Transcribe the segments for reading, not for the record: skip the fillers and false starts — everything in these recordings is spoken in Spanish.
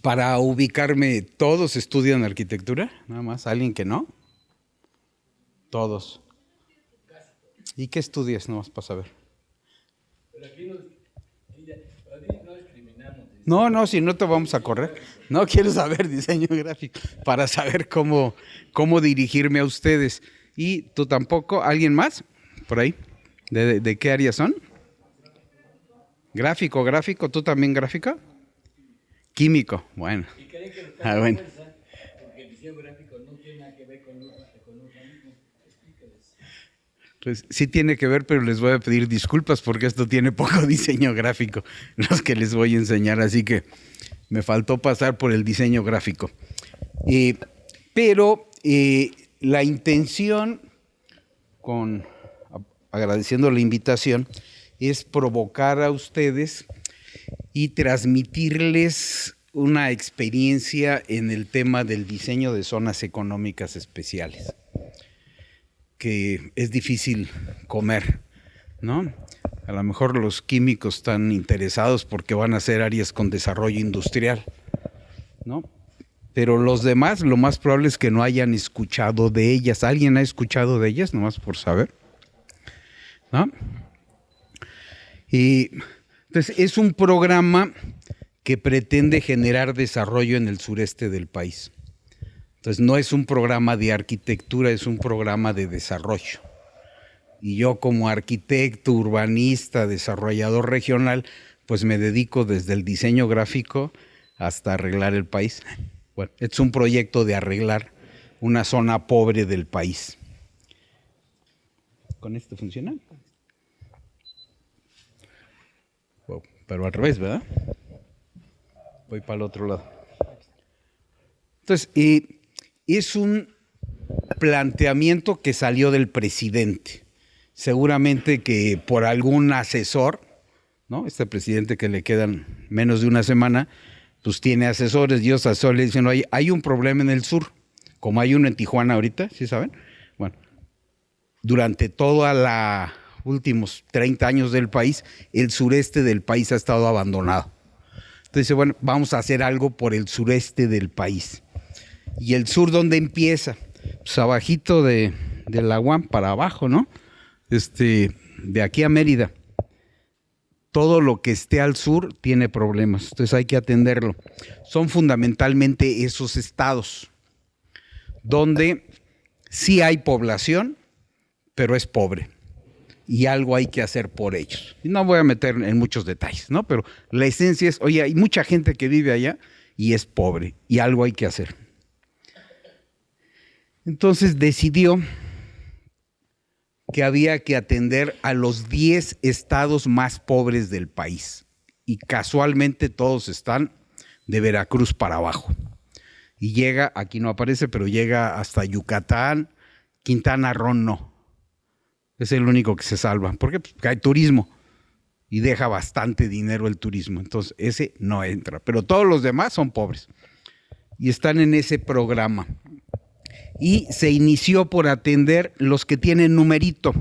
Para ubicarme, ¿todos estudian arquitectura? Nada más, ¿alguien que no? Todos. ¿Y qué estudias? Nomás para saber. Pero aquí no discriminamos. No, si no te vamos a correr. No quiero saber diseño gráfico para saber cómo dirigirme a ustedes. ¿Y tú tampoco? ¿Alguien más? ¿Por ahí? ¿De qué área son? Gráfico. ¿Tú también gráfico? Químico. Bueno. Y creen que lo Bueno. fuerza, porque el diseño gráfico no tiene nada que ver con urbanismo. Explícales. Pues sí tiene que ver, pero les voy a pedir disculpas porque esto tiene poco diseño gráfico, los que les voy a enseñar, así que me faltó pasar por el diseño gráfico. Pero la intención, agradeciendo la invitación, es provocar a ustedes y transmitirles una experiencia en el tema del diseño de zonas económicas especiales, que es difícil comer, ¿no? A lo mejor los químicos están interesados porque van a ser áreas con desarrollo industrial, ¿no? Pero los demás, lo más probable es que no hayan escuchado de ellas. ¿Alguien ha escuchado de ellas? Nomás por saber, ¿no? Y entonces es un programa que pretende generar desarrollo en el sureste del país. Entonces no es un programa de arquitectura, es un programa de desarrollo. Y yo como arquitecto, urbanista, desarrollador regional, pues me dedico desde el diseño gráfico hasta arreglar el país. Bueno, es un proyecto de arreglar una zona pobre del país. ¿Con esto funciona? Wow, pero al revés, ¿verdad? Voy para el otro lado. Entonces, es un planteamiento que salió del presidente. Seguramente que por algún asesor, ¿no? Este presidente que le quedan menos de una semana, pues tiene asesores y esos asesores le dicen, oye, hay un problema en el sur, como hay uno en Tijuana ahorita, ¿sí saben? Bueno, durante todos los últimos 30 años del país, el sureste del país ha estado abandonado. Entonces, bueno, vamos a hacer algo por el sureste del país. ¿Y el sur dónde empieza? Pues abajito de la UAM para abajo, ¿no? De aquí a Mérida. Todo lo que esté al sur tiene problemas, entonces hay que atenderlo. Son fundamentalmente esos estados donde sí hay población, pero es pobre. Y algo hay que hacer por ellos. Y no voy a meter en muchos detalles, ¿no? Pero la esencia es, oye, hay mucha gente que vive allá y es pobre, y algo hay que hacer. Entonces decidió que había que atender a los 10 estados más pobres del país. Y casualmente todos están de Veracruz para abajo. Y llega, aquí no aparece, pero llega hasta Yucatán, Quintana Roo no. Es el único que se salva. ¿Por qué? Pues porque hay turismo y deja bastante dinero el turismo. Entonces ese no entra. Pero todos los demás son pobres y están en ese programa. Y se inició por atender los que tienen numerito.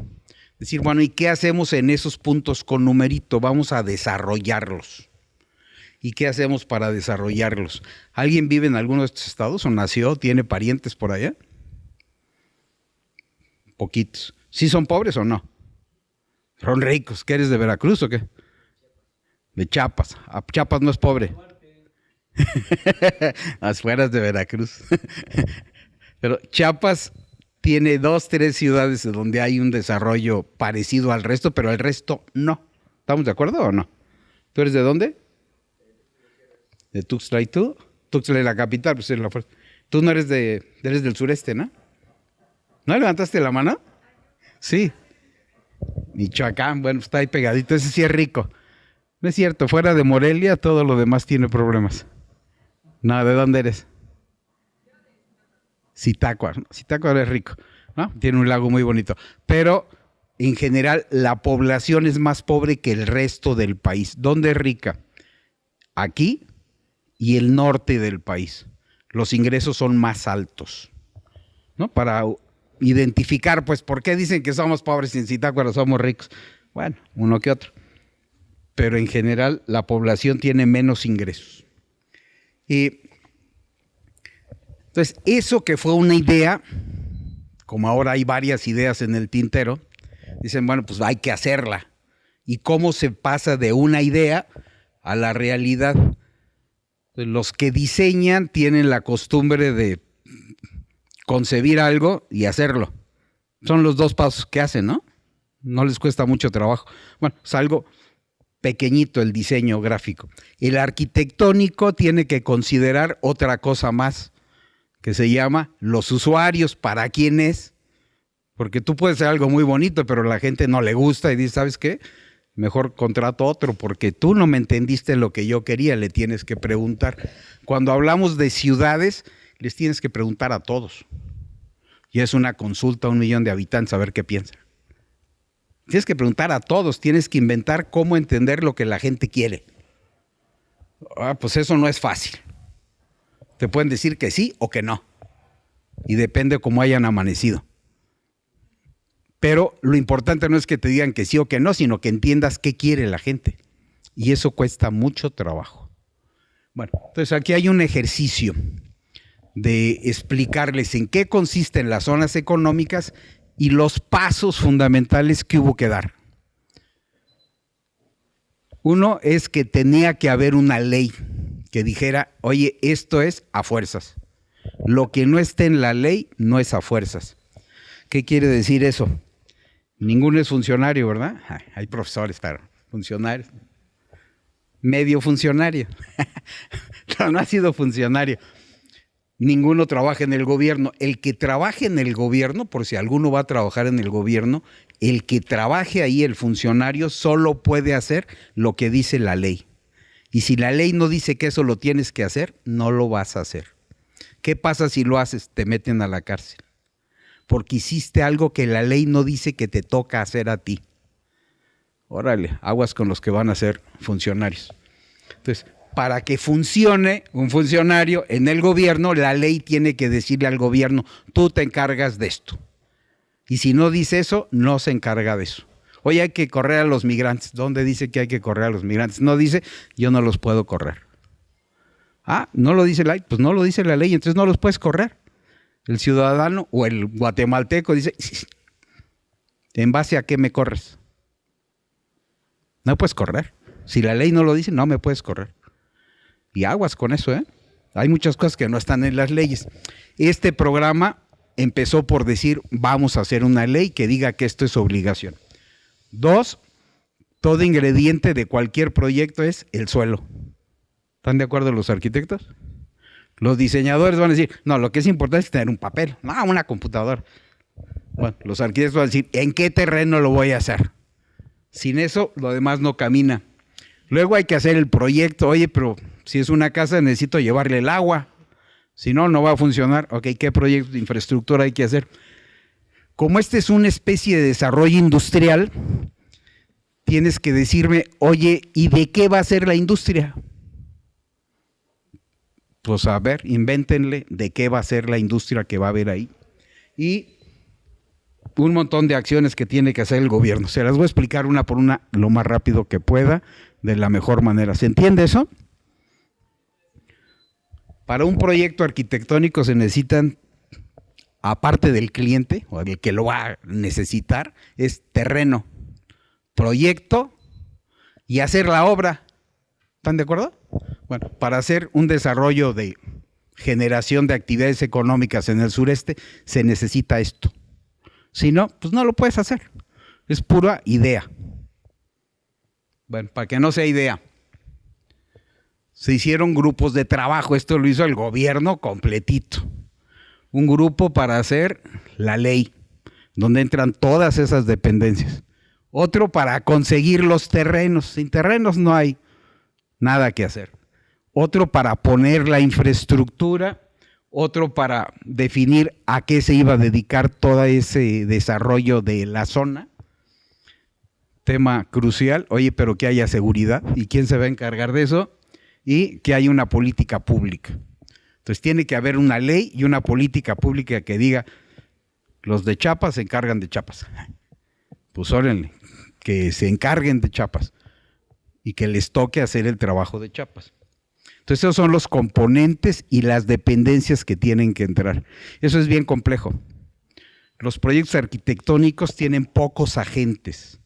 Decir, bueno, ¿y qué hacemos en esos puntos con numerito? Vamos a desarrollarlos. ¿Y qué hacemos para desarrollarlos? ¿Alguien vive en alguno de estos estados o nació, tiene parientes por allá? Poquitos. ¿Sí son pobres o no? Son ricos. ¿Qué eres, de Veracruz o qué? De Chiapas. Chiapas no es pobre. Afuera de Veracruz. Pero Chiapas tiene 2, 3 ciudades donde hay un desarrollo parecido al resto, pero el resto no. ¿Estamos de acuerdo o no? ¿Tú eres de dónde? ¿De Tuxtla? ¿Y tú? Tuxtla es la capital, pues es la fuerza. Tú no eres eres del sureste, ¿no? ¿No levantaste la mano? Sí. Michoacán, bueno, está ahí pegadito, ese sí es rico. No es cierto, fuera de Morelia todo lo demás tiene problemas. No, ¿de dónde eres? Zitácuaro. Zitácuaro es rico, ¿no? Tiene un lago muy bonito. Pero en general la población es más pobre que el resto del país. ¿Dónde es rica? Aquí y el norte del país. Los ingresos son más altos, ¿no? Para identificar, pues, ¿por qué dicen que somos pobres y en Zitácuaro somos ricos? Bueno, uno que otro. Pero en general la población tiene menos ingresos. Entonces, eso que fue una idea, como ahora hay varias ideas en el tintero, dicen, bueno, pues hay que hacerla. ¿Y cómo se pasa de una idea a la realidad? Entonces, los que diseñan tienen la costumbre de concebir algo y hacerlo. Son los dos pasos que hacen, ¿no? No les cuesta mucho trabajo. Bueno, es algo pequeñito el diseño gráfico. El arquitectónico tiene que considerar otra cosa más, que se llama los usuarios, para quién es. Porque tú puedes hacer algo muy bonito, pero a la gente no le gusta y dice, ¿sabes qué? Mejor contrato otro, porque tú no me entendiste lo que yo quería, le tienes que preguntar. Cuando hablamos de ciudades, les tienes que preguntar a todos. Y es una consulta a 1 millón de habitantes a ver qué piensan. Tienes que preguntar a todos, tienes que inventar cómo entender lo que la gente quiere. Pues eso no es fácil. Te pueden decir que sí o que no. Y depende cómo hayan amanecido. Pero lo importante no es que te digan que sí o que no, sino que entiendas qué quiere la gente. Y eso cuesta mucho trabajo. Bueno, entonces aquí hay un ejercicio de explicarles en qué consisten las zonas económicas y los pasos fundamentales que hubo que dar. Uno es que tenía que haber una ley que dijera, oye, esto es a fuerzas. Lo que no esté en la ley no es a fuerzas. ¿Qué quiere decir eso? Ninguno es funcionario, ¿verdad? Hay profesores, pero funcionarios. Medio funcionario. No ha sido funcionario. Ninguno trabaja en el gobierno. El que trabaje en el gobierno, por si alguno va a trabajar en el gobierno, el que trabaje ahí, el funcionario, solo puede hacer lo que dice la ley. Y si la ley no dice que eso lo tienes que hacer, no lo vas a hacer. ¿Qué pasa si lo haces? Te meten a la cárcel. Porque hiciste algo que la ley no dice que te toca hacer a ti. Órale, aguas con los que van a ser funcionarios. Entonces, para que funcione un funcionario en el gobierno, la ley tiene que decirle al gobierno, tú te encargas de esto. Y si no dice eso, no se encarga de eso. Oye, hay que correr a los migrantes. ¿Dónde dice que hay que correr a los migrantes? No dice, yo no los puedo correr. No lo dice la ley, pues no lo dice la ley, entonces no los puedes correr. El ciudadano o el guatemalteco dice, ¿en base a qué me corres? No puedes correr. Si la ley no lo dice, no me puedes correr. Y aguas con eso, ¿eh? Hay muchas cosas que no están en las leyes. Este programa empezó por decir, vamos a hacer una ley que diga que esto es obligación. 2, todo ingrediente de cualquier proyecto es el suelo. ¿Están de acuerdo los arquitectos? Los diseñadores van a decir, no, lo que es importante es tener un papel, no, una computadora. Bueno, los arquitectos van a decir, ¿en qué terreno lo voy a hacer? Sin eso, lo demás no camina. Luego hay que hacer el proyecto. Oye, pero si es una casa necesito llevarle el agua. Si no, no va a funcionar. Ok, ¿qué proyecto de infraestructura hay que hacer? Como este es una especie de desarrollo industrial, tienes que decirme, oye, ¿y de qué va a ser la industria? Pues a ver, invéntenle de qué va a ser la industria que va a haber ahí. Y un montón de acciones que tiene que hacer el gobierno. Se las voy a explicar una por una lo más rápido que pueda, de la mejor manera. ¿Se entiende eso? Para un proyecto arquitectónico se necesitan, aparte del cliente, o del que lo va a necesitar, es terreno, proyecto y hacer la obra. ¿Están de acuerdo? Bueno, para hacer un desarrollo de generación de actividades económicas en el sureste se necesita esto. Si no, pues no lo puedes hacer. Es pura idea. Bueno, para que no sea idea, se hicieron grupos de trabajo. Esto lo hizo el gobierno completito. Un grupo para hacer la ley, donde entran todas esas dependencias. Otro para conseguir los terrenos. Sin terrenos no hay nada que hacer. Otro para poner la infraestructura. Otro para definir a qué se iba a dedicar todo ese desarrollo de la zona. Tema crucial. Oye, pero que haya seguridad. ¿Y quién se va a encargar de eso? Y que haya una política pública. Entonces tiene que haber una ley y una política pública que diga, los de Chiapas se encargan de Chiapas. Pues órenle, que se encarguen de Chiapas y que les toque hacer el trabajo de Chiapas. Entonces esos son los componentes y las dependencias que tienen que entrar. Eso es bien complejo. Los proyectos arquitectónicos tienen pocos agentes.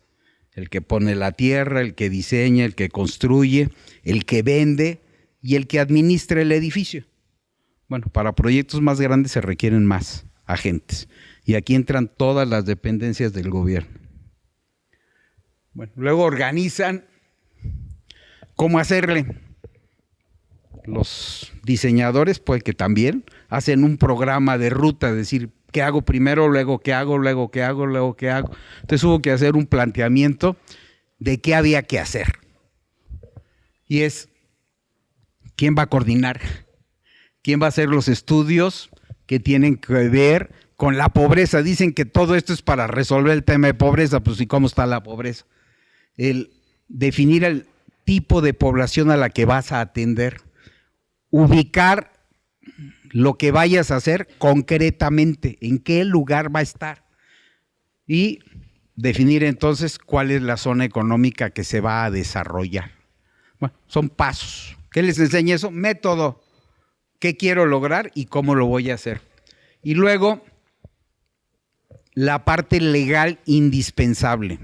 El que pone la tierra, el que diseña, el que construye, el que vende y el que administra el edificio. Bueno, para proyectos más grandes se requieren más agentes. Y aquí entran todas las dependencias del gobierno. Bueno, luego organizan cómo hacerle. Los diseñadores, pues que también hacen un programa de ruta, es decir, ¿qué hago primero, luego qué hago, luego qué hago, luego qué hago? Entonces hubo que hacer un planteamiento de qué había que hacer. Y es, ¿quién va a coordinar? ¿Quién va a hacer los estudios que tienen que ver con la pobreza? Dicen que todo esto es para resolver el tema de pobreza, pues ¿y cómo está la pobreza? El definir el tipo de población a la que vas a atender, ubicar lo que vayas a hacer concretamente, en qué lugar va a estar y definir entonces cuál es la zona económica que se va a desarrollar. Bueno, son pasos. ¿Qué les enseña eso? Método. ¿Qué quiero lograr y cómo lo voy a hacer? Y luego, la parte legal indispensable.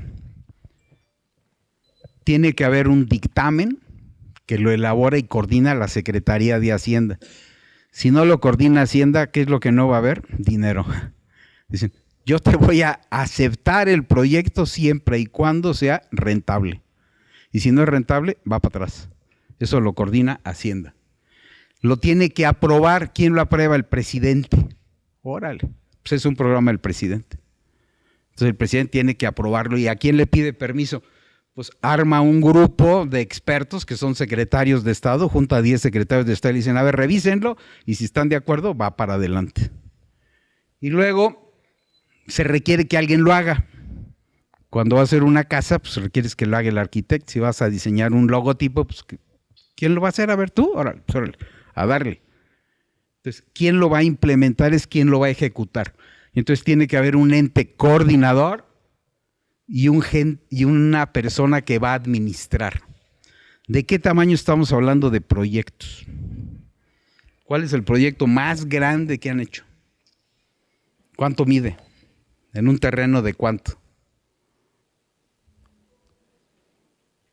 Tiene que haber un dictamen que lo elabora y coordina la Secretaría de Hacienda. Si no lo coordina Hacienda, ¿qué es lo que no va a haber? Dinero. Dicen, yo te voy a aceptar el proyecto siempre y cuando sea rentable. Y si no es rentable, va para atrás. Eso lo coordina Hacienda. Lo tiene que aprobar. ¿Quién lo aprueba? El presidente. Órale. Pues es un programa del presidente. Entonces el presidente tiene que aprobarlo. ¿Y a quién le pide permiso? Pues arma un grupo de expertos que son secretarios de Estado, junto a 10 secretarios de Estado y dicen, a ver, revísenlo, y si están de acuerdo, va para adelante. Y luego se requiere que alguien lo haga. Cuando vas a hacer una casa, pues requieres que lo haga el arquitecto. Si vas a diseñar un logotipo, pues ¿quién lo va a hacer? A ver, tú, órale, pues, órale, a darle. Entonces, ¿quién lo va a implementar? Es quien lo va a ejecutar. Entonces tiene que haber un ente coordinador y una persona que va a administrar. ¿De qué tamaño estamos hablando de proyectos? ¿Cuál es el proyecto más grande que han hecho? ¿Cuánto mide? ¿En un terreno de cuánto?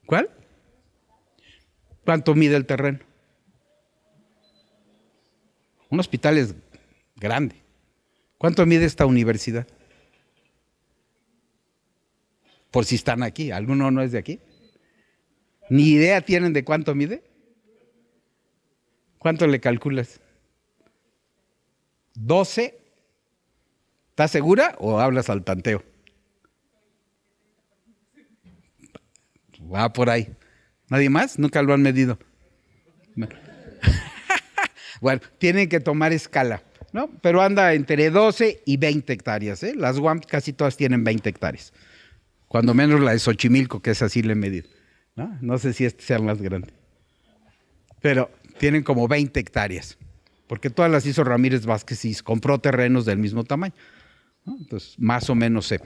¿Cuál? ¿Cuánto mide el terreno? Un hospital es grande. ¿Cuánto mide esta universidad? Por si están aquí, ¿alguno no es de aquí? ¿Ni idea tienen de cuánto mide? ¿Cuánto le calculas? ¿12? ¿Estás segura o hablas al tanteo? Va por ahí. ¿Nadie más? Nunca lo han medido. Bueno, tienen que tomar escala, ¿no? Pero anda entre 12 y 20 hectáreas, ¿eh? Las UAM casi todas tienen 20 hectáreas. Cuando menos la de Xochimilco, que es así le he medido. No sé si este sea más grande. Pero tienen como 20 hectáreas. Porque todas las hizo Ramírez Vázquez y compró terrenos del mismo tamaño, ¿no? Entonces, más o menos sé.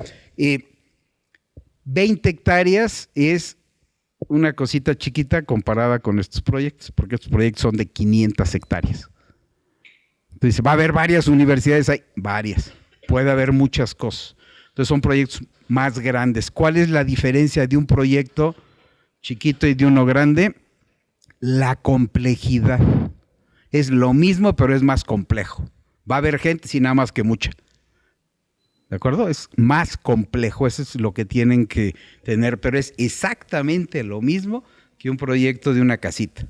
20 hectáreas es una cosita chiquita comparada con estos proyectos, porque estos proyectos son de 500 hectáreas. Entonces, ¿va a haber varias universidades? Hay varias. Puede haber muchas cosas. Entonces, son proyectos más grandes. ¿Cuál es la diferencia de un proyecto chiquito y de uno grande? La complejidad. Es lo mismo, pero es más complejo. Va a haber gente, sin nada más que mucha. ¿De acuerdo? Es más complejo, eso es lo que tienen que tener, pero es exactamente lo mismo que un proyecto de una casita.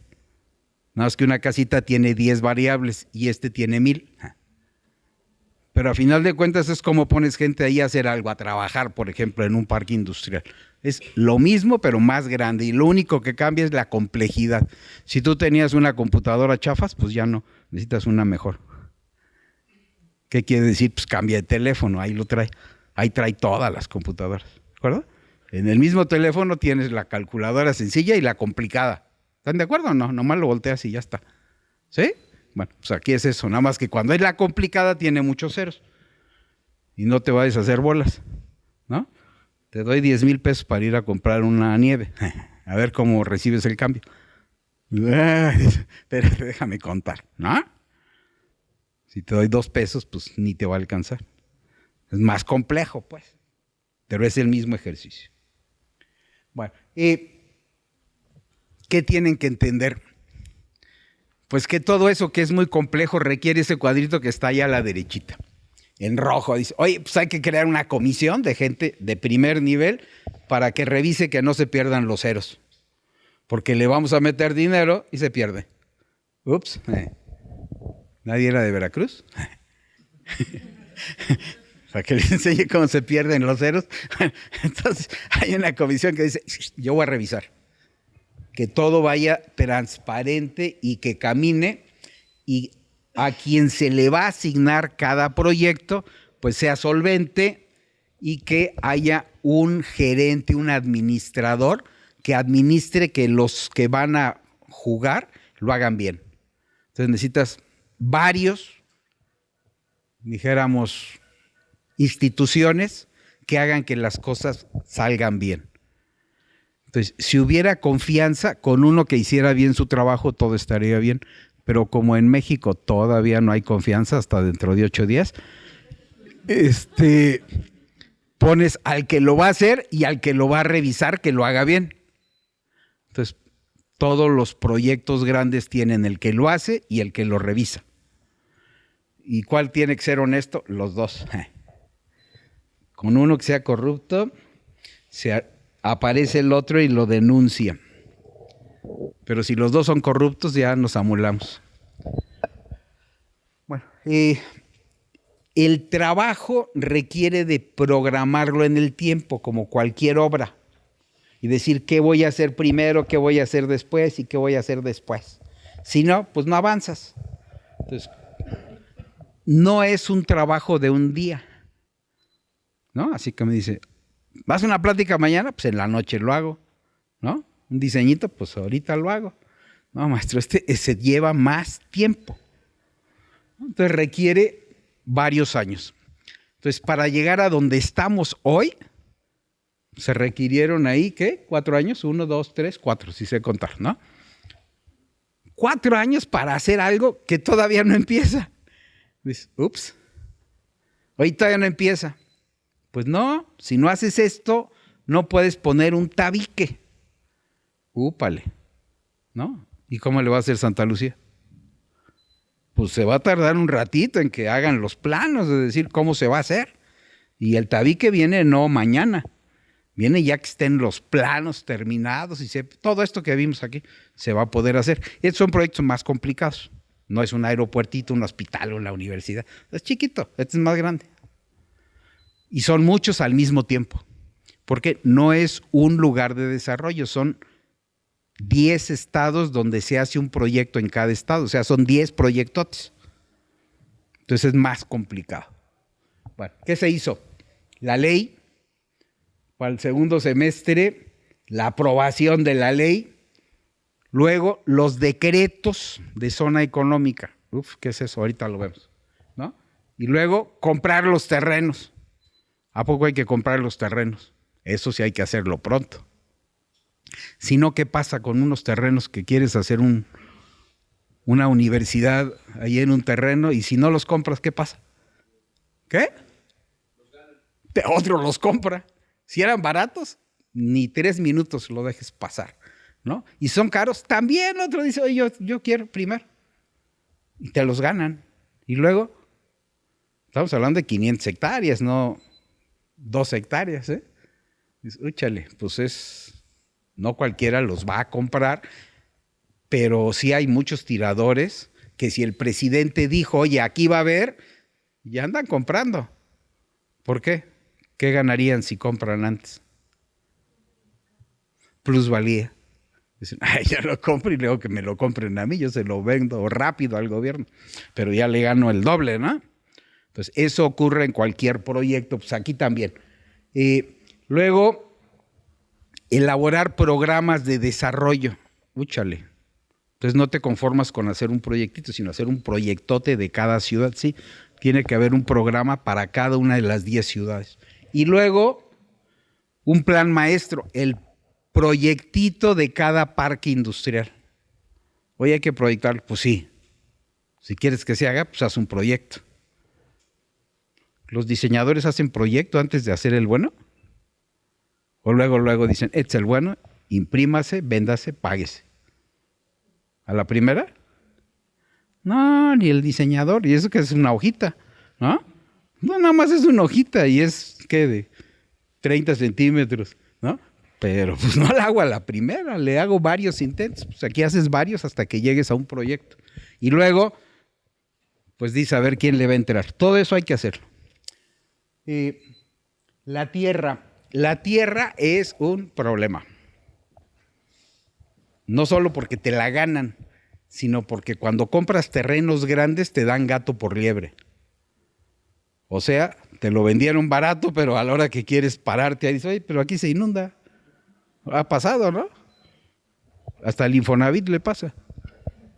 Nada más que una casita tiene 10 variables y este tiene 1000. Pero a final de cuentas es como pones gente ahí a hacer algo, a trabajar, por ejemplo, en un parque industrial. Es lo mismo, pero más grande, y lo único que cambia es la complejidad. Si tú tenías una computadora chafas, pues ya no, necesitas una mejor. ¿Qué quiere decir? Pues cambia de teléfono, ahí lo trae. Ahí trae todas las computadoras, ¿de acuerdo? En el mismo teléfono tienes la calculadora sencilla y la complicada. ¿Están de acuerdo o no? Nomás lo volteas y ya está. ¿Sí? Bueno, pues aquí es eso, nada más que cuando es la complicada tiene muchos ceros. Y no te vayas a hacer bolas, ¿no? Te doy 10,000 pesos para ir a comprar una nieve. A ver cómo recibes el cambio. Pero déjame contar, ¿no? Si te doy 2 pesos, pues ni te va a alcanzar. Es más complejo, pues. Pero es el mismo ejercicio. Bueno, ¿qué tienen que entender? Pues que todo eso que es muy complejo requiere ese cuadrito que está allá a la derechita. En rojo, dice, oye, pues hay que crear una comisión de gente de primer nivel para que revise que no se pierdan los ceros. Porque le vamos a meter dinero y se pierde. Ups. ¿Nadie era de Veracruz? Para que les enseñe cómo se pierden los ceros. Entonces, hay una comisión que dice, yo voy a revisar. Que todo vaya transparente y que camine, y a quien se le va a asignar cada proyecto, pues sea solvente, y que haya un gerente, un administrador que administre que los que van a jugar lo hagan bien. Entonces necesitas varios, dijéramos, instituciones que hagan que las cosas salgan bien. Entonces, si hubiera confianza con uno que hiciera bien su trabajo, todo estaría bien. Pero como en México todavía no hay confianza hasta dentro de 8 días, pones al que lo va a hacer y al que lo va a revisar que lo haga bien. Entonces, todos los proyectos grandes tienen el que lo hace y el que lo revisa. ¿Y cuál tiene que ser honesto? Los dos. Con uno que sea corrupto, aparece el otro y lo denuncia. Pero si los dos son corruptos, ya nos amolamos. Bueno, el trabajo requiere de programarlo en el tiempo, como cualquier obra. Y decir qué voy a hacer primero, qué voy a hacer después y qué voy a hacer después. Si no, pues no avanzas. Entonces, no es un trabajo de un día, ¿no? Así que me dice, ¿vas a una plática mañana? Pues en la noche lo hago, ¿no? Un diseñito, pues ahorita lo hago. No, maestro, se lleva más tiempo. Entonces requiere varios años. Entonces, para llegar a donde estamos hoy, se requirieron ahí, ¿qué? 4 años, 1, 2, 3, 4, si sé contar, ¿no? 4 años para hacer algo que todavía no empieza. Dices, ups, hoy todavía no empieza. Pues no, si no haces esto, no puedes poner un tabique. Úpale, ¿no? ¿Y cómo le va a hacer Santa Lucía? Pues se va a tardar un ratito en que hagan los planos, de decir cómo se va a hacer. Y el tabique viene no mañana, viene ya que estén los planos terminados y todo esto que vimos aquí se va a poder hacer. Estos son proyectos más complicados. No es un aeropuertito, un hospital o una universidad. Es chiquito, este es más grande. Y son muchos al mismo tiempo. Porque no es un lugar de desarrollo, son 10 estados donde se hace un proyecto en cada estado. O sea, son 10 proyectotes. Entonces es más complicado. Bueno, ¿qué se hizo? La ley, para el segundo semestre, la aprobación de la ley. Luego, los decretos de zona económica. Uf, ¿qué es eso? Ahorita lo vemos, ¿no? Y luego, comprar los terrenos. ¿A poco hay que comprar los terrenos? Eso sí hay que hacerlo pronto. Si no, ¿qué pasa con unos terrenos que quieres hacer una universidad ahí en un terreno y si no los compras, ¿qué pasa? ¿Qué? Otro los compra. Si eran baratos, ni 3 minutos lo dejes pasar, ¿no? Y son caros, también otro dice, oye, yo quiero primero. Y te los ganan. Y luego, estamos hablando de 500 hectáreas, no 2 hectáreas, ¿eh? Dices, úchale, pues no cualquiera los va a comprar, pero sí hay muchos tiradores que si el presidente dijo, oye, aquí va a haber, ya andan comprando. ¿Por qué? ¿Qué ganarían si compran antes? Plusvalía. Dicen, ay, ya lo compro y luego que me lo compren a mí, yo se lo vendo rápido al gobierno, pero ya le gano el doble, ¿no? Entonces, eso ocurre en cualquier proyecto, pues aquí también. Luego, elaborar programas de desarrollo. Úchale. Entonces, no te conformas con hacer un proyectito, sino hacer un proyectote de cada ciudad, ¿sí? Tiene que haber un programa para cada una de las 10 ciudades. Y luego, un plan maestro, el proyectito de cada parque industrial. Oye, hay que proyectar. Pues sí. Si quieres que se haga, pues haz un proyecto. ¿Los diseñadores hacen proyecto antes de hacer el bueno? O luego dicen, este es el bueno, imprímase, véndase, páguese. ¿A la primera? No, ni el diseñador. Y eso que es una hojita, ¿no? No, nada más es una hojita y es, ¿qué? De 30 centímetros, ¿no? Pero pues no la hago a la primera, le hago varios intentos. Pues aquí haces varios hasta que llegues a un proyecto. Y luego, pues dice a ver quién le va a entrar. Todo eso hay que hacerlo. La tierra es un problema. No solo porque te la ganan, sino porque cuando compras terrenos grandes te dan gato por liebre. O sea, te lo vendieron barato, pero a la hora que quieres pararte ahí dices, oye, pero aquí se inunda. Ha pasado, ¿no? Hasta el Infonavit le pasa.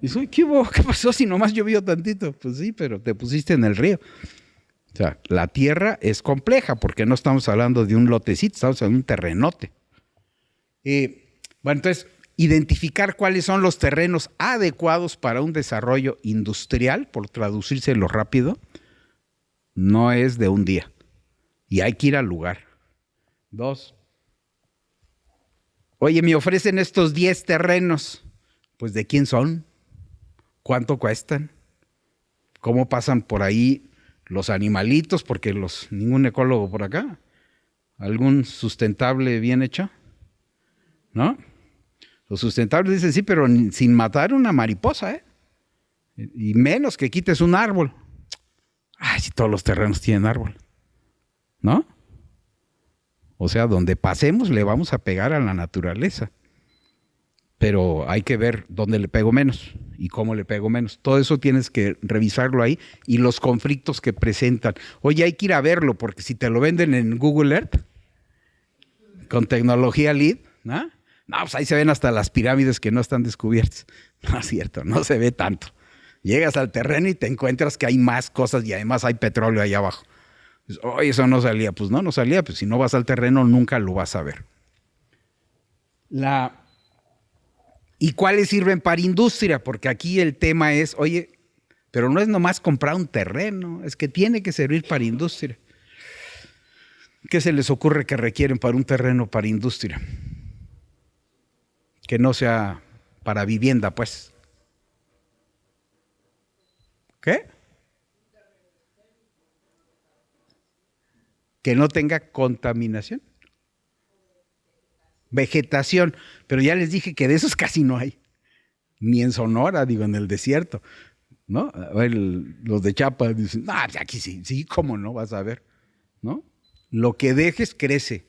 Dice, oye, ¿qué hubo? ¿Qué pasó si nomás llovió tantito? Pues sí, pero te pusiste en el río. O sea, la tierra es compleja porque no estamos hablando de un lotecito, estamos hablando de un terrenote. Bueno, entonces, identificar cuáles son los terrenos adecuados para un desarrollo industrial, por traducírselo rápido, no es de un día. Y hay que ir al lugar. 2. Oye, me ofrecen estos 10 terrenos. Pues, ¿de quién son? ¿Cuánto cuestan? ¿Cómo pasan por ahí los animalitos? Porque ningún ecólogo por acá. ¿Algún sustentable bien hecho? ¿No? Los sustentables dicen sí, pero sin matar una mariposa, ¿eh? Y menos que quites un árbol. Ay, si todos los terrenos tienen árbol, ¿no? O sea, donde pasemos le vamos a pegar a la naturaleza. Pero hay que ver dónde le pego menos y cómo le pego menos. Todo eso tienes que revisarlo ahí y los conflictos que presentan. Oye, hay que ir a verlo porque si te lo venden en Google Earth con tecnología LEED, ¿no? No, pues ahí se ven hasta las pirámides que no están descubiertas. No es cierto, no se ve tanto. Llegas al terreno y te encuentras que hay más cosas y además hay petróleo ahí abajo. Oye, eso no salía. Pues no salía. Pues si no vas al terreno nunca lo vas a ver. ¿Y cuáles sirven para industria? Porque aquí el tema es, oye, pero no es nomás comprar un terreno, es que tiene que servir para industria. ¿Qué se les ocurre que requieren para un terreno para industria? Que no sea para vivienda, pues. ¿Qué? Que no tenga contaminación. Vegetación, pero ya les dije que de esos casi no hay. Ni en Sonora, digo, en el desierto, ¿no? Los de Chiapas dicen, aquí sí, cómo no, vas a ver, ¿no? Lo que dejes crece.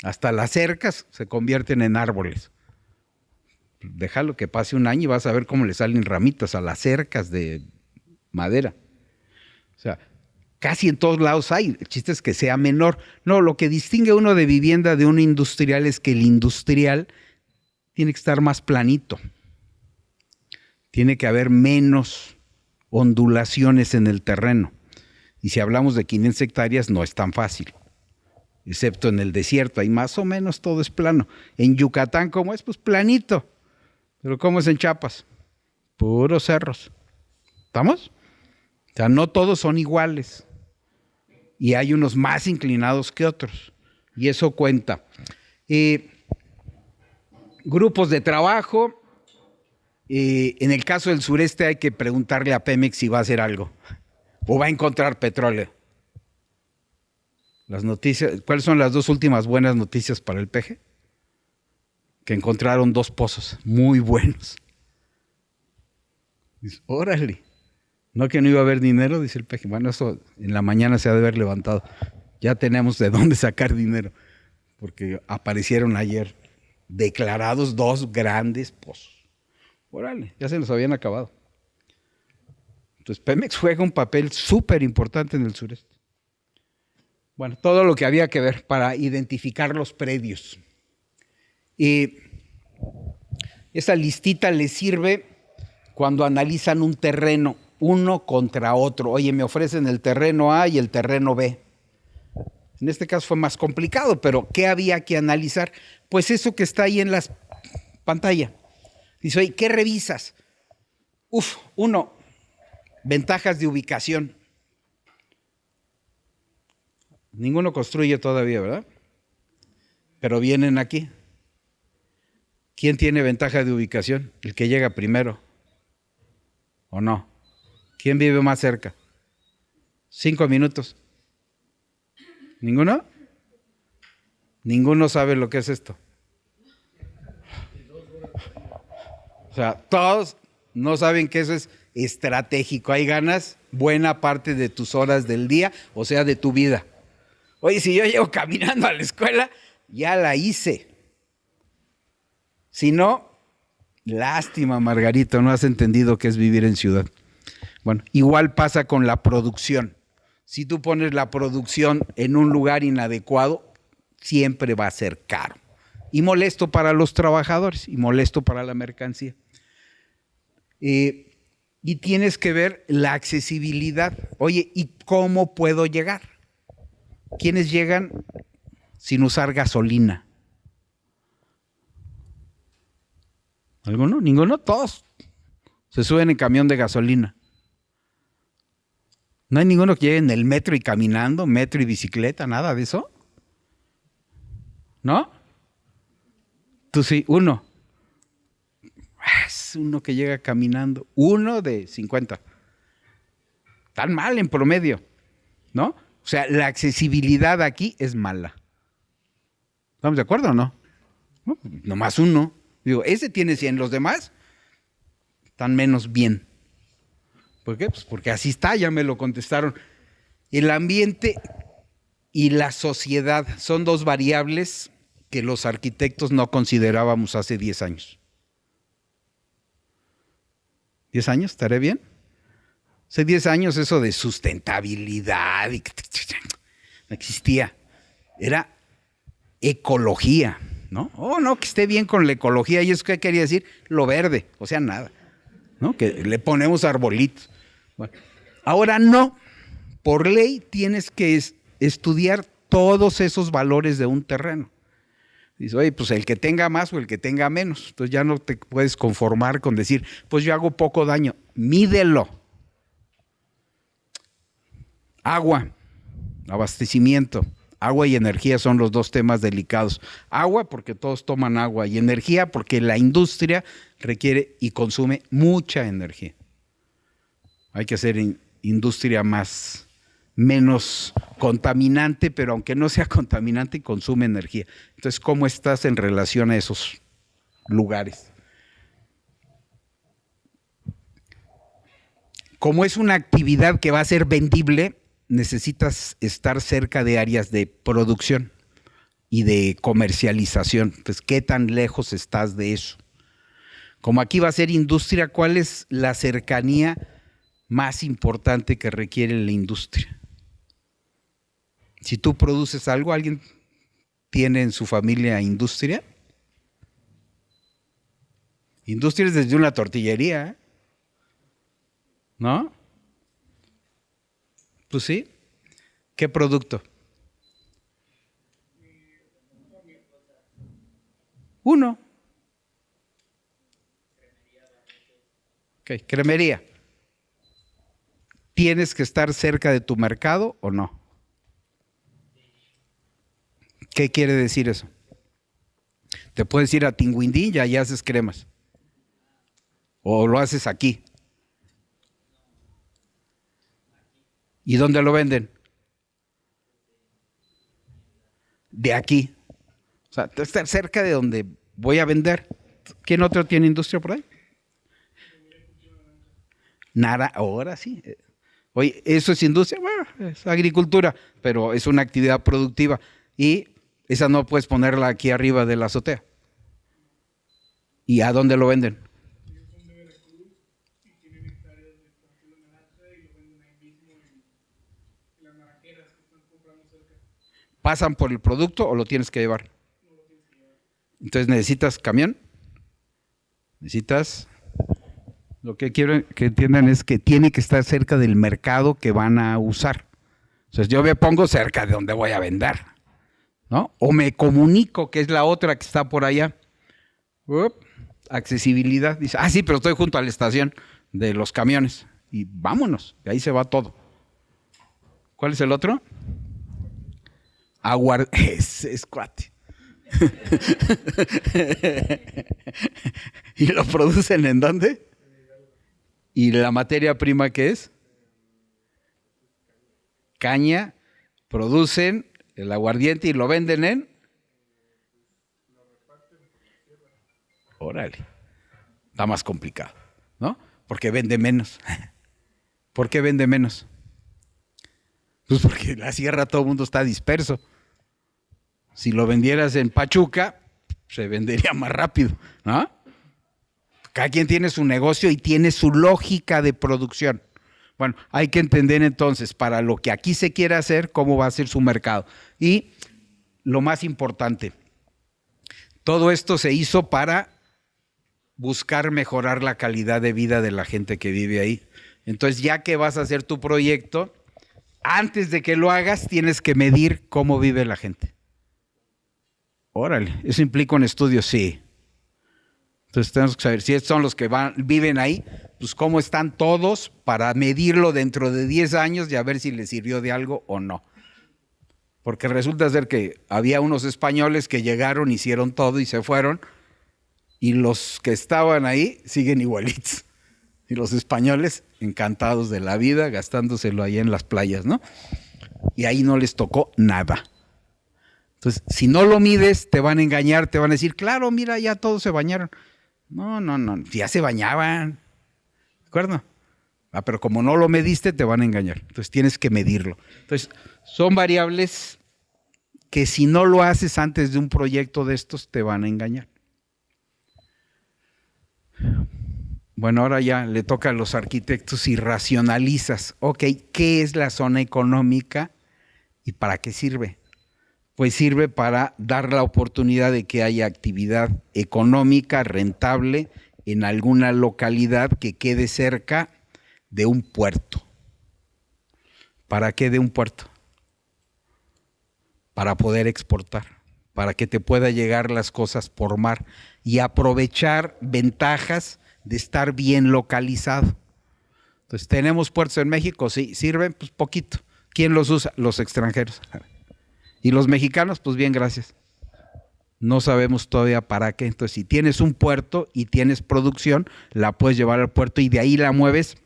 Hasta las cercas se convierten en árboles. Déjalo que pase un año y vas a ver cómo le salen ramitas a las cercas de madera. O sea, casi en todos lados hay. El chiste es que sea menor. No, lo que distingue uno de vivienda de un industrial es que el industrial tiene que estar más planito. Tiene que haber menos ondulaciones en el terreno. Y si hablamos de 500 hectáreas no es tan fácil. Excepto en el desierto, ahí más o menos todo es plano. En Yucatán, ¿cómo es? Pues planito. Pero ¿cómo es en Chiapas? Puros cerros. ¿Estamos? O sea, no todos son iguales. Y hay unos más inclinados que otros. Y eso cuenta. Grupos de trabajo. En el caso del sureste hay que preguntarle a Pemex si va a hacer algo. O va a encontrar petróleo. Las noticias, ¿cuáles son las 2 últimas buenas noticias para el PG? Que encontraron 2 pozos muy buenos. Dice, órale. No que no iba a haber dinero, dice el PG. Bueno, eso en la mañana se ha de haber levantado. Ya tenemos de dónde sacar dinero. Porque aparecieron ayer declarados 2 grandes pozos. Órale, ya se los habían acabado. Entonces Pemex juega un papel súper importante en el sureste. Bueno, todo lo que había que ver para identificar los predios. Y esa listita les sirve cuando analizan un terreno, uno contra otro. Oye, me ofrecen el terreno A y el terreno B. En este caso fue más complicado, pero ¿qué había que analizar? Pues eso que está ahí en la pantalla. Dice, oye, ¿qué revisas? Uno, ventajas de ubicación. Ninguno construye todavía, ¿verdad? Pero vienen aquí. ¿Quién tiene ventaja de ubicación? El que llega primero. ¿O no? ¿Quién vive más cerca? 5 minutos. ¿Ninguno? Ninguno sabe lo que es esto. O sea, todos no saben que eso es estratégico. Ahí ganas buena parte de tus horas del día, o sea, de tu vida. Oye, si yo llego caminando a la escuela, ya la hice. Si no, lástima, Margarito, no has entendido qué es vivir en ciudad. Bueno, igual pasa con la producción. Si tú pones la producción en un lugar inadecuado, siempre va a ser caro. Y molesto para los trabajadores, y molesto para la mercancía. Y tienes que ver la accesibilidad. Oye, ¿y cómo puedo llegar? ¿Quiénes llegan sin usar gasolina? ¿Alguno? ¿Ninguno? Todos se suben en camión de gasolina. ¿No hay ninguno que llegue en el metro y caminando, metro y bicicleta, nada de eso? ¿No? Tú sí, uno. Es uno que llega caminando. Uno de 50. Tan mal en promedio, ¿no? O sea, la accesibilidad aquí es mala. ¿Estamos de acuerdo o no? No, nomás uno. Digo, ese tiene 100, los demás están menos bien. ¿Por qué? Pues porque así está, ya me lo contestaron. El ambiente y la sociedad son dos variables que los arquitectos no considerábamos hace 10 años. ¿10 años? ¿Estaré bien? Hace 10 años eso de sustentabilidad no existía. Era ecología, ¿no? Oh, no, que esté bien con la ecología. ¿Y eso qué quería decir? Lo verde, o sea, nada, ¿no? Que le ponemos arbolitos. Bueno, ahora no. Por ley tienes que estudiar todos esos valores de un terreno. Dice, oye, pues el que tenga más o el que tenga menos. Entonces ya no te puedes conformar con decir, pues yo hago poco daño. Mídelo. Agua, abastecimiento. Agua y energía son los dos temas delicados. Agua porque todos toman agua y energía porque la industria requiere y consume mucha energía. Hay que hacer industria menos contaminante, pero aunque no sea contaminante, consume energía. Entonces, ¿cómo estás en relación a esos lugares? Como es una actividad que va a ser vendible, necesitas estar cerca de áreas de producción y de comercialización. Entonces, ¿qué tan lejos estás de eso? Como aquí va a ser industria, ¿cuál es la cercanía más importante que requiere la industria? Si tú produces algo, ¿alguien tiene en su familia industria? Industria es desde una tortillería, ¿eh? ¿No? Pues sí. ¿Qué producto? Uno. Ok, cremería. ¿Tienes que estar cerca de tu mercado o no? ¿Qué quiere decir eso? Te puedes ir a Tinguindí y allá haces cremas. O lo haces aquí. ¿Y dónde lo venden? De aquí. O sea, estar cerca de donde voy a vender. ¿Quién otro tiene industria por ahí? Nada, ahora sí. Oye, ¿eso es industria? Bueno, es agricultura, pero es una actividad productiva. Y esa no puedes ponerla aquí arriba de la azotea. ¿Y a dónde lo venden? ¿Pasan por el producto o lo tienes que llevar? Entonces, ¿necesitas camión? ¿Necesitas? Lo que quiero que entiendan es que tiene que estar cerca del mercado que van a usar. Entonces, yo me pongo cerca de donde voy a vender, ¿no? O me comunico, que es la otra que está por allá. accesibilidad. Dice, sí, pero estoy junto a la estación de los camiones. Y vámonos, de ahí se va todo. ¿Cuál es el otro? Es cuate. ¿Y lo producen en dónde? ¿Y la materia prima qué es? Caña. Producen el aguardiente y lo venden en... Órale. Está más complicado, ¿no? Porque vende menos. ¿Por qué vende menos? Pues porque en la sierra todo el mundo está disperso. Si lo vendieras en Pachuca, se vendería más rápido, ¿no? Cada quien tiene su negocio y tiene su lógica de producción. Bueno, hay que entender entonces para lo que aquí se quiere hacer, cómo va a ser su mercado. Y lo más importante, todo esto se hizo para buscar mejorar la calidad de vida de la gente que vive ahí. Entonces, ya que vas a hacer tu proyecto, antes de que lo hagas, tienes que medir cómo vive la gente. Órale, ¿eso implica un estudio? Sí. Entonces tenemos que saber si estos son los que viven ahí, pues cómo están todos para medirlo dentro de 10 años y a ver si les sirvió de algo o no. Porque resulta ser que había unos españoles que llegaron, hicieron todo y se fueron, y los que estaban ahí siguen igualitos. Y los españoles encantados de la vida, gastándoselo ahí en las playas, ¿no? Y ahí no les tocó nada. Entonces, si no lo mides, te van a engañar, te van a decir, claro, mira, ya todos se bañaron. No, ya se bañaban, ¿de acuerdo? Pero como no lo mediste, te van a engañar. Entonces, tienes que medirlo. Entonces, son variables que si no lo haces antes de un proyecto de estos, te van a engañar. Bueno, ahora ya le toca a los arquitectos y racionalizas. Ok, ¿qué es la zona económica y para qué sirve? Pues sirve para dar la oportunidad de que haya actividad económica rentable en alguna localidad que quede cerca de un puerto. ¿Para qué de un puerto? Para poder exportar, para que te pueda llegar las cosas por mar y aprovechar ventajas de estar bien localizado. Entonces, ¿tenemos puertos en México? Sí, sirven, pues poquito. ¿Quién los usa? Los extranjeros. Y los mexicanos, pues bien, gracias. No sabemos todavía para qué. Entonces, si tienes un puerto y tienes producción, la puedes llevar al puerto y de ahí la mueves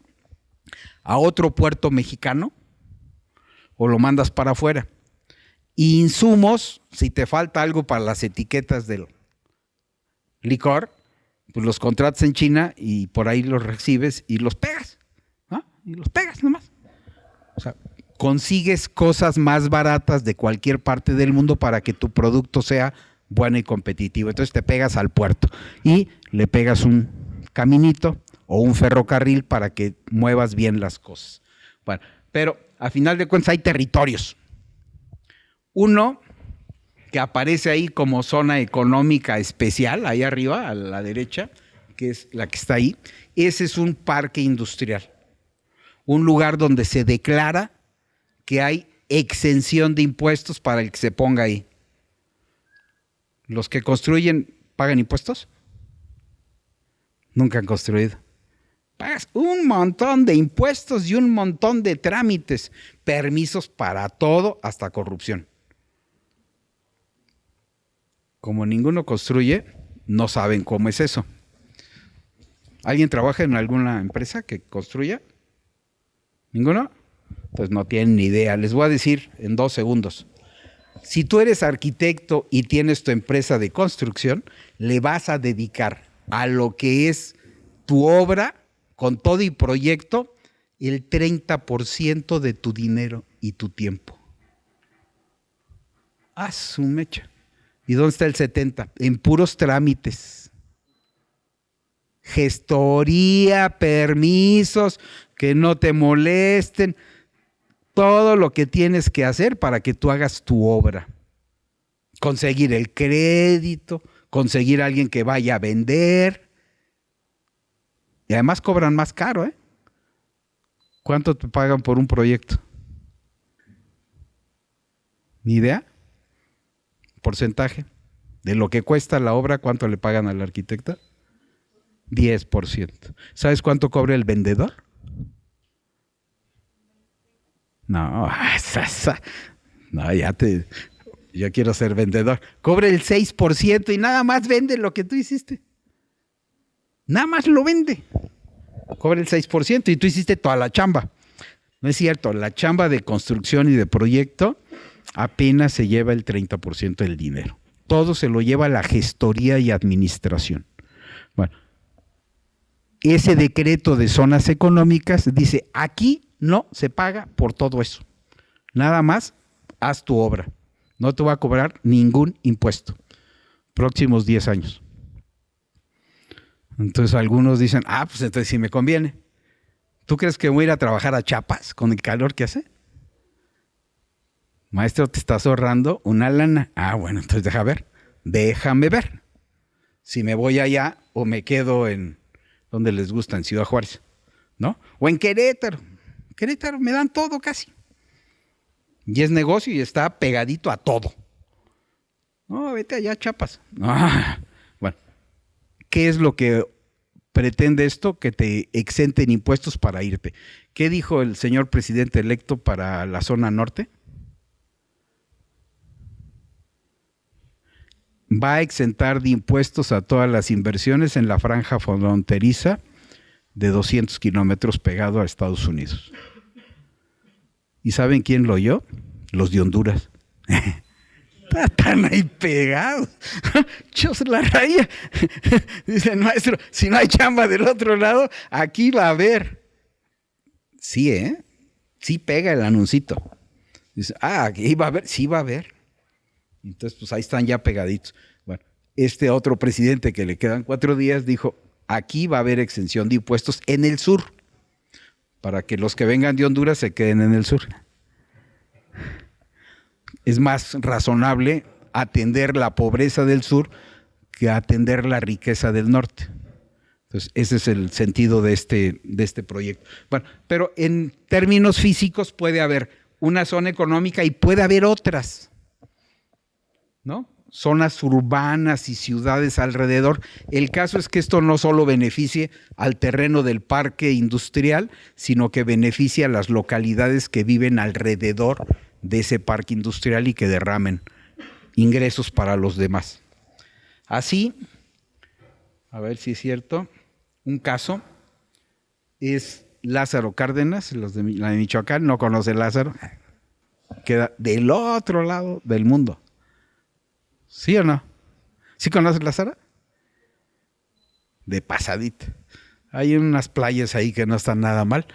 a otro puerto mexicano o lo mandas para afuera. Y insumos, si te falta algo para las etiquetas del licor, pues los contratas en China y por ahí los recibes y los pegas, ¿no? Y los pegas nomás. O sea, consigues cosas más baratas de cualquier parte del mundo para que tu producto sea bueno y competitivo. Entonces te pegas al puerto y le pegas un caminito o un ferrocarril para que muevas bien las cosas. Bueno, pero a final de cuentas hay territorios. Uno que aparece ahí como zona económica especial, ahí arriba a la derecha, que es la que está ahí, ese es un parque industrial. Un lugar donde se declara que hay exención de impuestos para el que se ponga ahí. ¿Los que construyen pagan impuestos? Nunca han construido. Pagas un montón de impuestos y un montón de trámites, permisos para todo, hasta corrupción. Como ninguno construye, no saben cómo es eso. ¿Alguien trabaja en alguna empresa que construya? ¿Ninguno? Pues no tienen ni idea. Les voy a decir en 2 segundos. Si tú eres arquitecto y tienes tu empresa de construcción, le vas a dedicar a lo que es tu obra, con todo y proyecto, el 30% de tu dinero y tu tiempo. Su mecha. ¿Y dónde está el 70%? En puros trámites. Gestoría, permisos, que no te molesten. Todo lo que tienes que hacer para que tú hagas tu obra. Conseguir el crédito, conseguir a alguien que vaya a vender. Y además cobran más caro, ¿eh? ¿Cuánto te pagan por un proyecto? ¿Ni idea? Porcentaje de lo que cuesta la obra, ¿cuánto le pagan al arquitecto? 10%. ¿Sabes cuánto cobra el vendedor? No, no, yo quiero ser vendedor. Cobra el 6% y nada más vende lo que tú hiciste. Nada más lo vende. Cobra el 6% y tú hiciste toda la chamba. No es cierto, la chamba de construcción y de proyecto apenas se lleva el 30% del dinero. Todo se lo lleva la gestoría y administración. Bueno, ese decreto de zonas económicas dice, aquí no se paga por todo eso. Nada más, haz tu obra. No te va a cobrar ningún impuesto. Próximos 10 años. Entonces algunos dicen, pues entonces sí me conviene. ¿Tú crees que voy a ir a trabajar a Chiapas con el calor que hace? Maestro, te estás ahorrando una lana. Bueno, entonces déjame ver. Si me voy allá o me quedo en donde les gusta, en Ciudad Juárez, ¿no? O en Querétaro. Querétaro me dan todo casi. Y es negocio y está pegadito a todo. No, vete allá a Chiapas. Bueno, ¿qué es lo que pretende esto? Que te exenten impuestos para irte. ¿Qué dijo el señor presidente electo para la zona norte? Va a exentar de impuestos a todas las inversiones en la franja fronteriza de 200 kilómetros pegado a Estados Unidos. ¿Y saben quién lo oyó? Los de Honduras. Están ahí pegados. Chos la raya. Dice el maestro, si no hay chamba del otro lado, aquí va a haber. Sí, sí pega el anuncito. Dice, aquí va a haber, sí va a haber. Entonces, pues ahí están ya pegaditos. Bueno, este otro presidente que le quedan 4 días dijo, aquí va a haber exención de impuestos en el sur, para que los que vengan de Honduras se queden en el sur. Es más razonable atender la pobreza del sur que atender la riqueza del norte. Entonces, ese es el sentido de este proyecto. Bueno, pero en términos físicos puede haber una zona económica y puede haber otras, ¿no? Zonas urbanas y ciudades alrededor. El caso es que esto no solo beneficie al terreno del parque industrial, sino que beneficie a las localidades que viven alrededor de ese parque industrial y que derramen ingresos para los demás. Así, a ver si es cierto, un caso es Lázaro Cárdenas, la de Michoacán, no conoce Lázaro, queda del otro lado del mundo. ¿Sí o no? ¿Sí conoces Lázaro? De pasadita. Hay unas playas ahí que no están nada mal.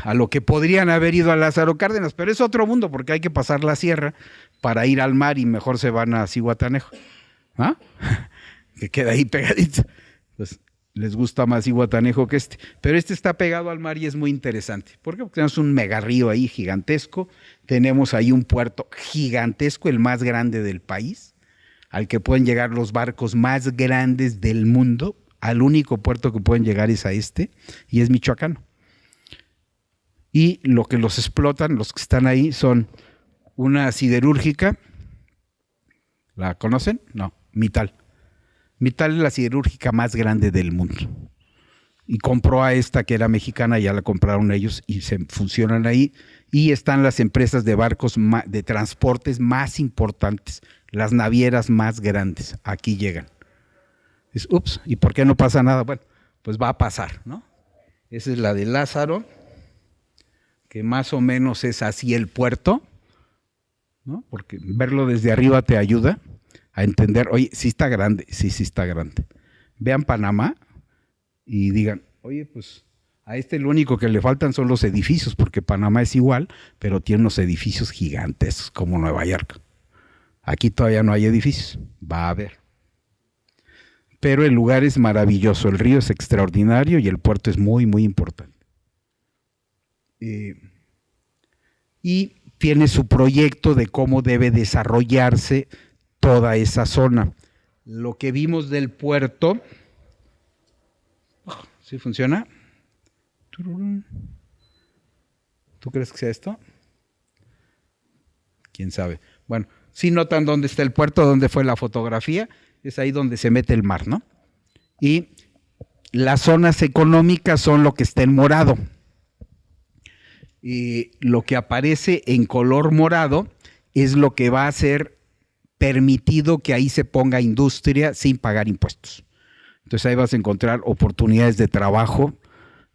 A lo que podrían haber ido a Lázaro Cárdenas, pero es otro mundo porque hay que pasar la sierra para ir al mar y mejor se van a Zihuatanejo, ¿ah? Que queda ahí pegadito. Pues les gusta más Zihuatanejo que pero este está pegado al mar y es muy interesante. ¿Por qué? Porque tenemos un mega río ahí gigantesco, tenemos ahí un puerto gigantesco, el más grande del país, al que pueden llegar los barcos más grandes del mundo. Al único puerto que pueden llegar es a y es michoacano. Y lo que los explotan, los que están ahí, son una siderúrgica. ¿La conocen? No, Mittal. Mittal es la siderúrgica más grande del mundo. Y compró a esta que era mexicana, ya la compraron ellos y se funcionan ahí. Y están las empresas de barcos de transportes más importantes, las navieras más grandes. Aquí llegan. ¿Y por qué no pasa nada? Bueno, pues va a pasar, ¿no? Esa es la de Lázaro, que más o menos es así el puerto, ¿no? Porque verlo desde arriba te ayuda a entender, oye, sí está grande, sí está grande. Vean Panamá y digan, oye, pues a lo único que le faltan son los edificios, porque Panamá es igual, pero tiene unos edificios gigantes como Nueva York. Aquí todavía no hay edificios, va a haber. Pero el lugar es maravilloso, el río es extraordinario y el puerto es muy, muy importante. Y tiene su proyecto de cómo debe desarrollarse toda esa zona. Lo que vimos del puerto, ¿sí funciona? ¿Tú crees que sea esto? ¿Quién sabe? Bueno, sí notan dónde está el puerto, dónde fue la fotografía, es ahí donde se mete el mar, ¿no? Y las zonas económicas son lo que está en morado. Y lo que aparece en color morado es lo que va a ser permitido que ahí se ponga industria sin pagar impuestos. Entonces ahí vas a encontrar oportunidades de trabajo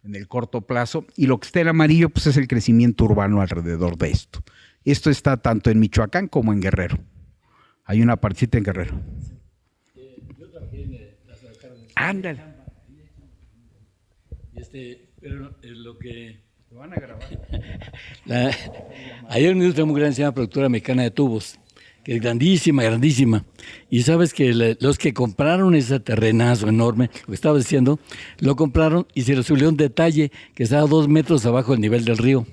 en el corto plazo, y lo que está en amarillo pues es el crecimiento urbano alrededor de esto. Esto está tanto en Michoacán como en Guerrero. Hay una partecita en Guerrero. Yo trabajé en las alcaldes. Ándale. Pero lo que... Lo van a grabar. Hay una industria muy grande, se llama Productora Mexicana de Tubos, que es grandísima, grandísima. Y sabes que los que compraron ese terrenazo enorme, lo que estaba diciendo, lo compraron y se les subió un detalle que estaba 2 metros abajo del nivel del río.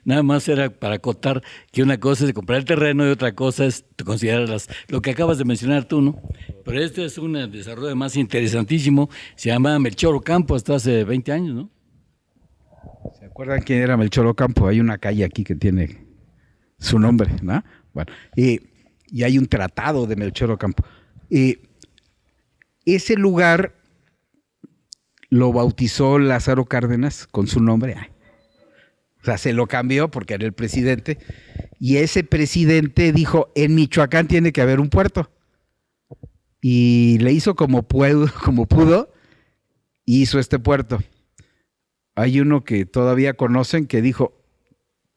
Nada más era para acotar que una cosa es comprar el terreno y otra cosa es considerar lo que acabas de mencionar tú, ¿no? Pero este es un desarrollo más interesantísimo, se llama Melchor Ocampo hasta hace 20 años, ¿no? ¿Se acuerdan quién era Melchor Ocampo? Hay una calle aquí que tiene su nombre, ¿no? Bueno, y hay un tratado de Melchor Ocampo. Ese lugar lo bautizó Lázaro Cárdenas con su nombre. O sea, se lo cambió porque era el presidente. Y ese presidente dijo, en Michoacán tiene que haber un puerto. Y le hizo como pudo, y hizo este puerto. Hay uno que todavía conocen que dijo,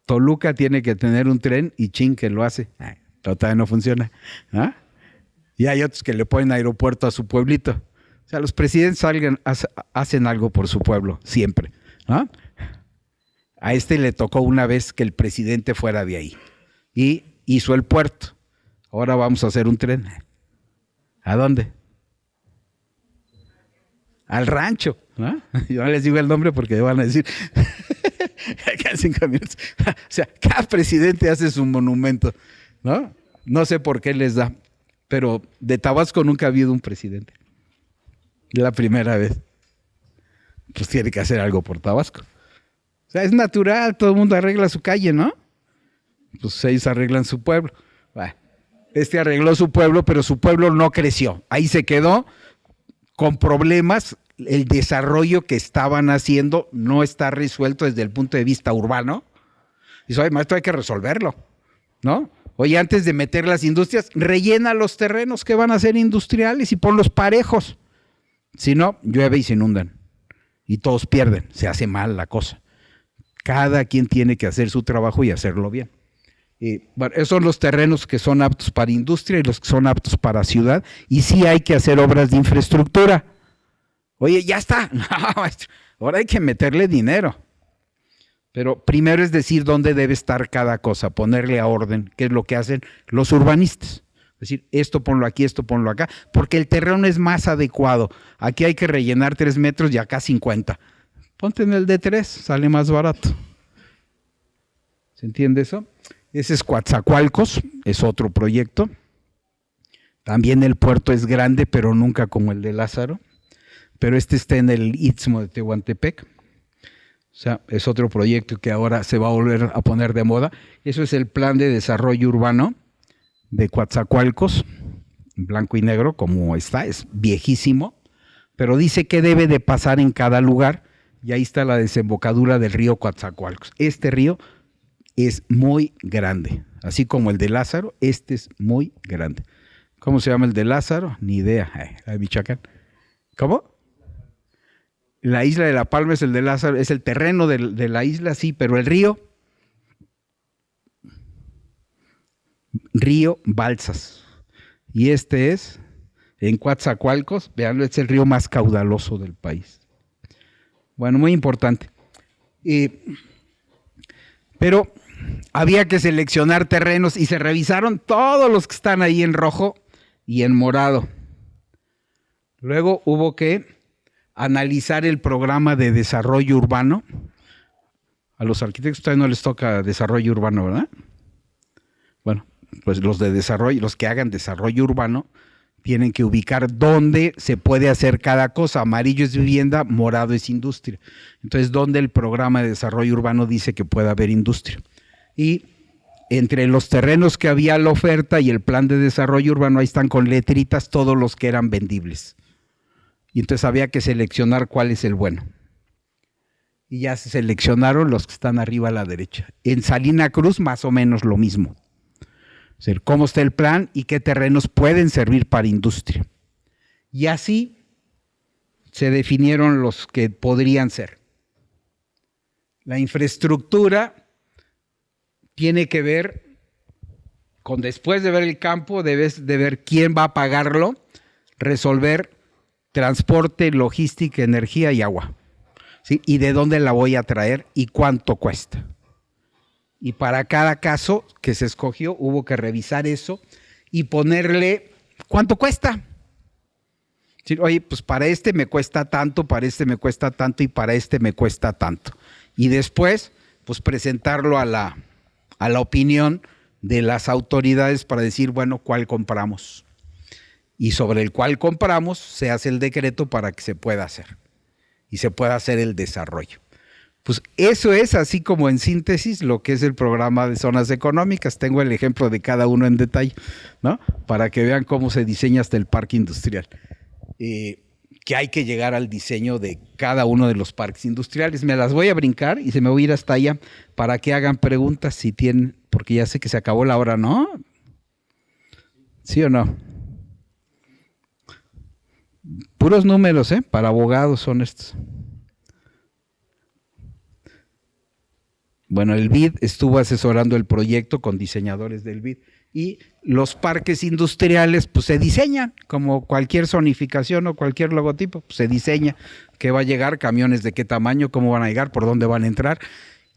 Toluca tiene que tener un tren, y chin que lo hace. Todavía no funciona. ¿Ah? Y hay otros que le ponen aeropuerto a su pueblito. O sea, los presidentes hacen algo por su pueblo, siempre. ¿Ah? A este le tocó una vez que el presidente fuera de ahí. Y hizo el puerto. Ahora vamos a hacer un tren. ¿A dónde? Al rancho. ¿No? Yo no les digo el nombre porque van a decir, quedan 5 minutos. O sea, cada presidente hace su monumento, ¿no? No sé por qué les da, pero de Tabasco nunca ha habido un presidente. Es la primera vez. Pues tiene que hacer algo por Tabasco. O sea, es natural, todo el mundo arregla su calle, ¿no? Pues ellos arreglan su pueblo. Bueno, este arregló su pueblo, pero su pueblo no creció. Ahí se quedó con problemas. El desarrollo que estaban haciendo no está resuelto desde el punto de vista urbano. Dice, oye, maestro, hay que resolverlo, ¿no? Oye, antes de meter las industrias, rellena los terrenos que van a ser industriales y ponlos parejos. Si no, llueve y se inundan. Y todos pierden, se hace mal la cosa. Cada quien tiene que hacer su trabajo y hacerlo bien. Bueno, esos son los terrenos que son aptos para industria y los que son aptos para ciudad. Y sí hay que hacer obras de infraestructura. Oye, ya está. No, maestro, ahora hay que meterle dinero. Pero primero es decir dónde debe estar cada cosa, ponerle a orden, que es lo que hacen los urbanistas. Es decir, esto ponlo aquí, esto ponlo acá, porque el terreno es más adecuado. Aquí hay que rellenar 3 metros y acá 50. Ponte en el de 3, sale más barato. ¿Se entiende eso? Ese es Coatzacoalcos, es otro proyecto. También el puerto es grande, pero nunca como el de Lázaro. Pero este está en el Istmo de Tehuantepec. O sea, es otro proyecto que ahora se va a volver a poner de moda. Eso es el plan de desarrollo urbano de Coatzacoalcos, en blanco y negro, como está, es viejísimo, pero dice qué debe de pasar en cada lugar, y ahí está la desembocadura del río Coatzacoalcos. Este río es muy grande, así como el de Lázaro, este es muy grande. ¿Cómo se llama el de Lázaro? Ni idea, la de Michoacán. ¿Cómo? La isla de La Palma es el de Lázaro, es el terreno de la isla, sí, pero el río Balsas. Y este es en Coatzacoalcos, veanlo, es el río más caudaloso del país. Bueno, muy importante. Pero había que seleccionar terrenos y se revisaron todos los que están ahí en rojo y en morado. Luego hubo que analizar el programa de desarrollo urbano. A los arquitectos todavía no les toca desarrollo urbano, ¿verdad? Bueno, pues los de desarrollo, los que hagan desarrollo urbano, tienen que ubicar dónde se puede hacer cada cosa. Amarillo es vivienda, morado es industria. Entonces, ¿dónde el programa de desarrollo urbano dice que puede haber industria? Y entre los terrenos que había la oferta y el plan de desarrollo urbano, ahí están con letritas todos los que eran vendibles. Y entonces había que seleccionar cuál es el bueno. Y ya se seleccionaron los que están arriba a la derecha. En Salina Cruz más o menos lo mismo. O sea, cómo está el plan y qué terrenos pueden servir para industria. Y así se definieron los que podrían ser. La infraestructura tiene que ver con, después de ver el campo, debes de ver quién va a pagarlo, resolver transporte, logística, energía y agua. ¿Sí? Y de dónde la voy a traer y cuánto cuesta. Y para cada caso que se escogió hubo que revisar eso y ponerle cuánto cuesta. ¿Sí? Oye, pues para este me cuesta tanto, para este me cuesta tanto y para este me cuesta tanto. Y después, pues presentarlo a la opinión de las autoridades para decir, bueno, ¿cuál compramos? Y sobre el cual compramos se hace el decreto para que se pueda hacer y se pueda hacer el desarrollo. Pues eso es así como en síntesis lo que es el programa de zonas económicas. Tengo el ejemplo de cada uno en detalle, ¿no? Para que vean cómo se diseña hasta el parque industrial. Que hay que llegar al diseño de cada uno de los parques industriales. Me las voy a brincar y se me voy a ir hasta allá para que hagan preguntas si tienen, porque ya sé que se acabó la hora, ¿no? ¿Sí o no? Puros números, para abogados son estos. Bueno, el BID estuvo asesorando el proyecto con diseñadores del BID y los parques industriales pues se diseñan como cualquier zonificación o cualquier logotipo, pues, se diseña qué va a llegar, camiones de qué tamaño, cómo van a llegar, por dónde van a entrar,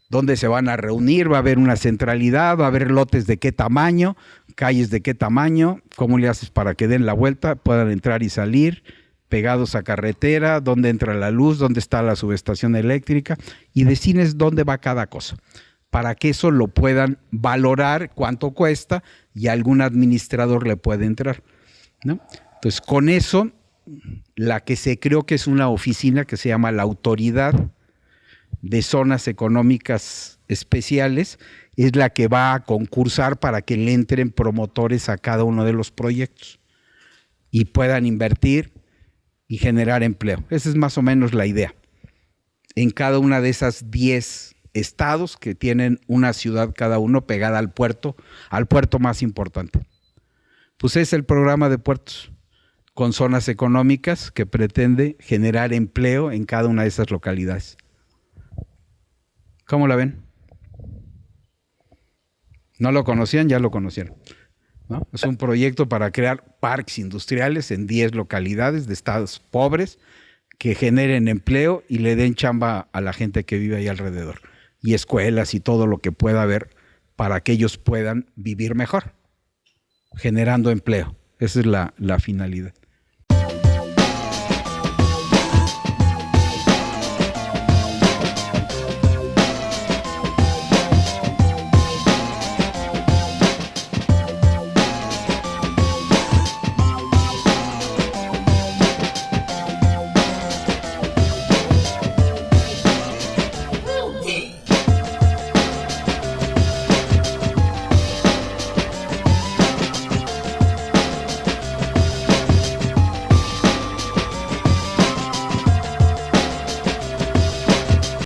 dónde se van a reunir, va a haber una centralidad, va a haber lotes de qué tamaño, calles de qué tamaño, cómo le haces para que den la vuelta, puedan entrar y salir, pegados a carretera, dónde entra la luz, dónde está la subestación eléctrica y defines dónde va cada cosa, para que eso lo puedan valorar, cuánto cuesta y algún administrador le puede entrar, ¿no? Entonces, con eso, la que se creó que es una oficina que se llama la Autoridad de Zonas Económicas Especiales, es la que va a concursar para que le entren promotores a cada uno de los proyectos y puedan invertir y generar empleo. Esa es más o menos la idea. En cada una de esas 10 estados que tienen una ciudad cada uno pegada al puerto más importante. Pues es el programa de puertos con zonas económicas que pretende generar empleo en cada una de esas localidades. ¿Cómo la ven? ¿No lo conocían? Ya lo conocieron, ¿no? Es un proyecto para crear parques industriales en 10 localidades de estados pobres que generen empleo y le den chamba a la gente que vive ahí alrededor. Y escuelas y todo lo que pueda haber para que ellos puedan vivir mejor, generando empleo. Esa es la finalidad.